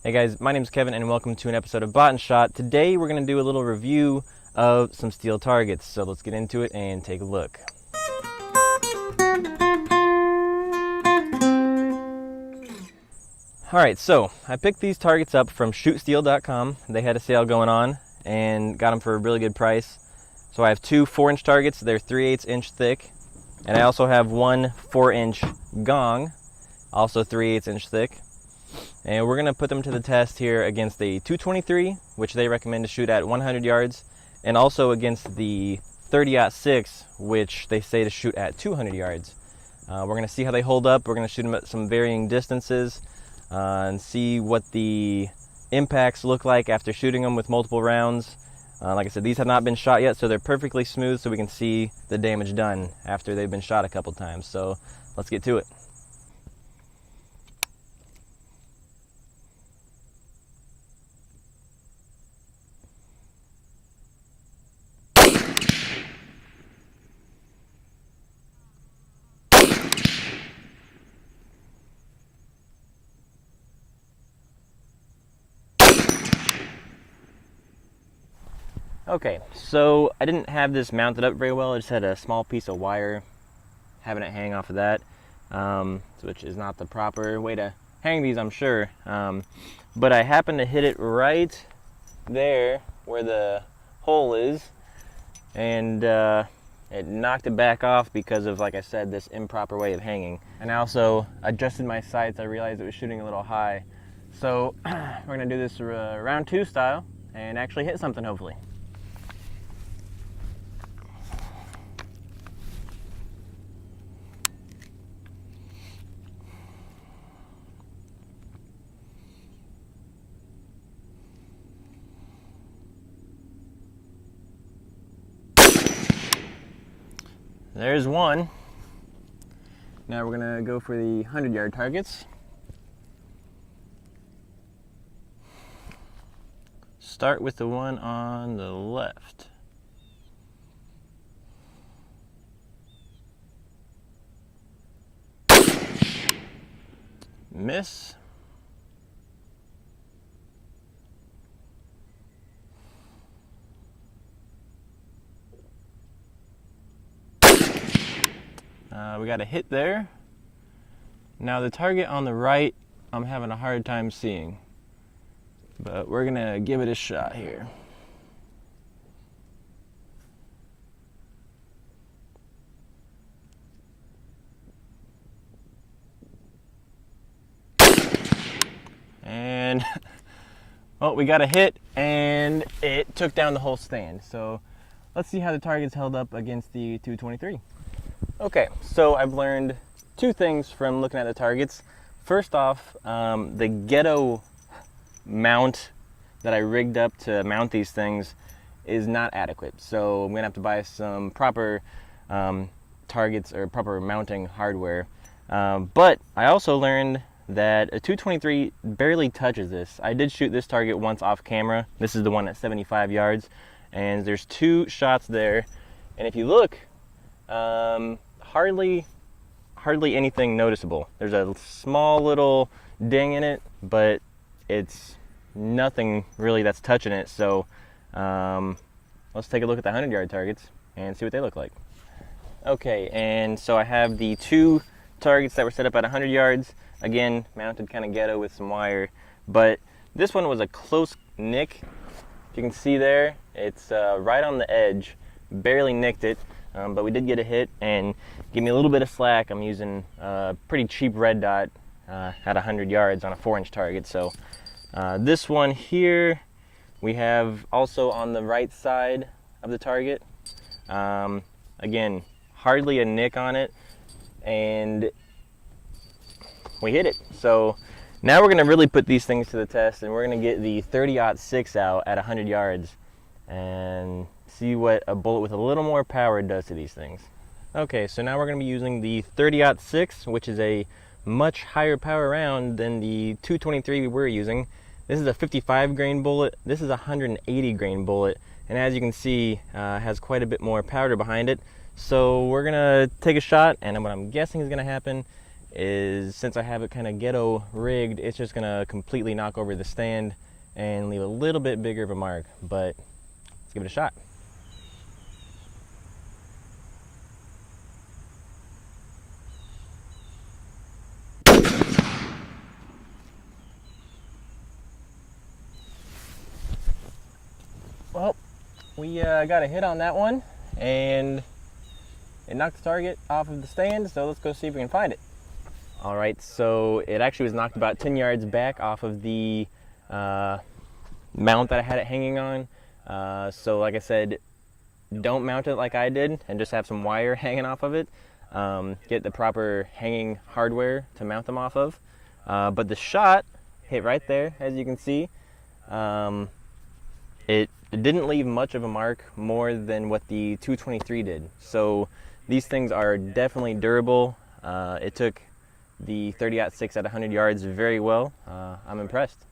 Hey guys, my name is Kevin and welcome to an episode of Bought and Shot. Today we're going to do a little review of some steel targets. So let's get into it and take a look. Alright, so I picked these targets up from shootsteel.com. They had a sale going on and got them for a really good price. So I have two 4-inch targets. They're 3/8 inch thick. And I also have one 4-inch gong, also 3/8 inch thick. And we're going to put them to the test here against the 223, which they recommend to shoot at 100 yards, and also against the 30-06, which they say to shoot at 200 yards. We're going to see how they hold up. We're going to shoot them at some varying distances and see what the impacts look like after shooting them with multiple rounds. Like I said, these have not been shot yet, so they're perfectly smooth, so we can see the damage done after they've been shot a couple times. So let's get to it. Okay, so I didn't have this mounted up very well. I just had a small piece of wire having it hang off of that, which is not the proper way to hang these, I'm sure. But I happened to hit it right there where the hole is, and it knocked it back off because of, like I said, this improper way of hanging. And I also adjusted my sights. I realized it was shooting a little high. So we're gonna do this round 2 style and actually hit something, hopefully. There's one. Now we're gonna go for the 100-yard targets. Start with the one on the left. Miss. We got a hit there. Now the target on the right, I'm having a hard time seeing, but we're gonna give it a shot here. And well, we got a hit and it took down the whole stand. So let's see how the target's held up against the 223. Okay, so I've learned two things from looking at the targets. First off, the ghetto mount that I rigged up to mount these things is not adequate. So I'm gonna have to buy some proper targets or proper mounting hardware. But I also learned that a 223 barely touches this. I did shoot this target once off camera. This is the one at 75 yards, and there's 2 shots there. And if you look, hardly anything noticeable. There's a small little ding in it, but it's nothing really that's touching it. So let's take a look at the 100-yard targets and see what they look like. Okay, and so I have the 2 targets that were set up at 100 yards. Again, mounted kind of ghetto with some wire, but this one was a close nick. If you can see there, it's right on the edge, barely nicked it. But we did get a hit, and give me a little bit of slack. I'm using a pretty cheap red dot at 100 yards on a 4-inch target. So this one here, we have also on the right side of the target. Again, hardly a nick on it, and we hit it. So now we're gonna really put these things to the test, and we're gonna get the 30-06 out at 100 yards and see what a bullet with a little more power does to these things. Okay, so now we're going to be using the 30-06, which is a much higher power round than the 223 we were using. This is a 55 grain bullet. This is a 180 grain bullet, and as you can see, has quite a bit more powder behind it. So we're going to take a shot, and what I'm guessing is going to happen is, since I have it kind of ghetto rigged, it's just gonna completely knock over the stand and leave a little bit bigger of a mark, but let's give it a shot. Well, we got a hit on that one, and it knocked the target off of the stand, so let's go see if we can find it. All right, so it actually was knocked about 10 yards back off of the mount that I had it hanging on. So like I said, don't mount it like I did and just have some wire hanging off of it. Get the proper hanging hardware to mount them off of. But the shot hit right there, as you can see. It didn't leave much of a mark, more than what the 223 did. So these things are definitely durable. It took the 30-06 at 100 yards very well. I'm impressed.